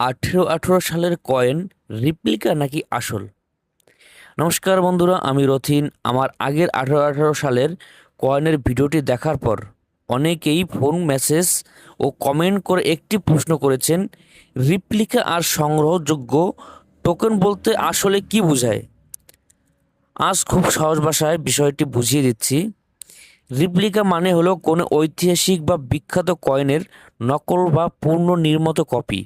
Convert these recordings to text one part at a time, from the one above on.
1818 সালের coin replica নাকি আসল? নমস্কার বন্ধুরা, আমি রথিন। আমার আগের 1818 সালের কয়েনের ভিডিওটি দেখার পর অনেকেই ফোন মেসেজ ও কমেন্ট করে একটি প্রশ্ন করেছেন, রিপ্লিকা আর সংগ্রহযোগ্য টোকেন বলতে আসলে কি বোঝায়। আজ খুব সহজ ভাষায় বিষয়টি বুঝিয়ে দিচ্ছি। রিপ্লিকা মানে হলো কোনো ঐতিহাসিক বা বিখ্যাত কয়েনের নকল বা পুনর্নির্মিত কপি।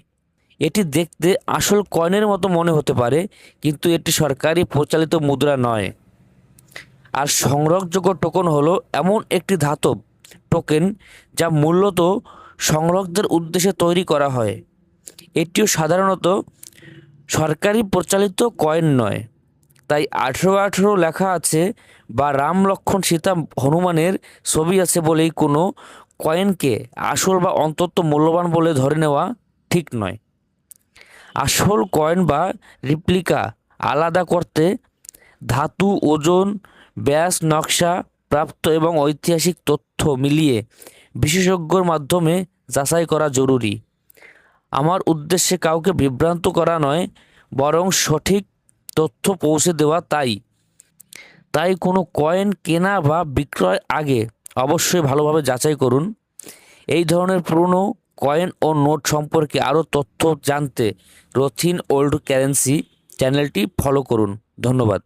এটি দেখতে আসল কয়েনের মতো মনে হতে পারে, কিন্তু এটি সরকারি প্রচলিত মুদ্রা নয়। আর সংগ্রহযোগ্য টোকেন হলো এমন একটি ধাতব টোকেন যা মূলত সংগ্রাহকদের উদ্দেশ্যে তৈরি করা হয়। এটিও সাধারণত সরকারি প্রচলিত কয়েন নয়। তাই 1818 লেখা আছে বা রাম লক্ষ্মণ সীতা হনুমানের ছবি আছে বলেই কোনো কয়েনকে আসল বা অন্তত মূল্যবান বলে ধরে নেওয়া ঠিক নয়। আসল কয়েন বা রিপ্লিকা আলাদা করতে ধাতু, ওজন, ব্যাস, নকশা, প্রাপ্ত এবং ঐতিহাসিক তথ্য মিলিয়ে বিশেষজ্ঞর মাধ্যমে যাচাই করা জরুরি। আমার উদ্দেশ্যে কাউকে বিভ্রান্ত করা নয়, বরং সঠিক তথ্য পৌঁছে দেওয়া। তাই কোনো কয়েন কেনা বা বিক্রয় আগে অবশ্যই ভালোভাবে যাচাই করুন। এই ধরনের পুরনো কয়েন ও নোট সম্পর্কে আরও তথ্য জানতে রথিন ওল্ড কারেন্সি চ্যানেলটি ফলো করুন। ধন্যবাদ।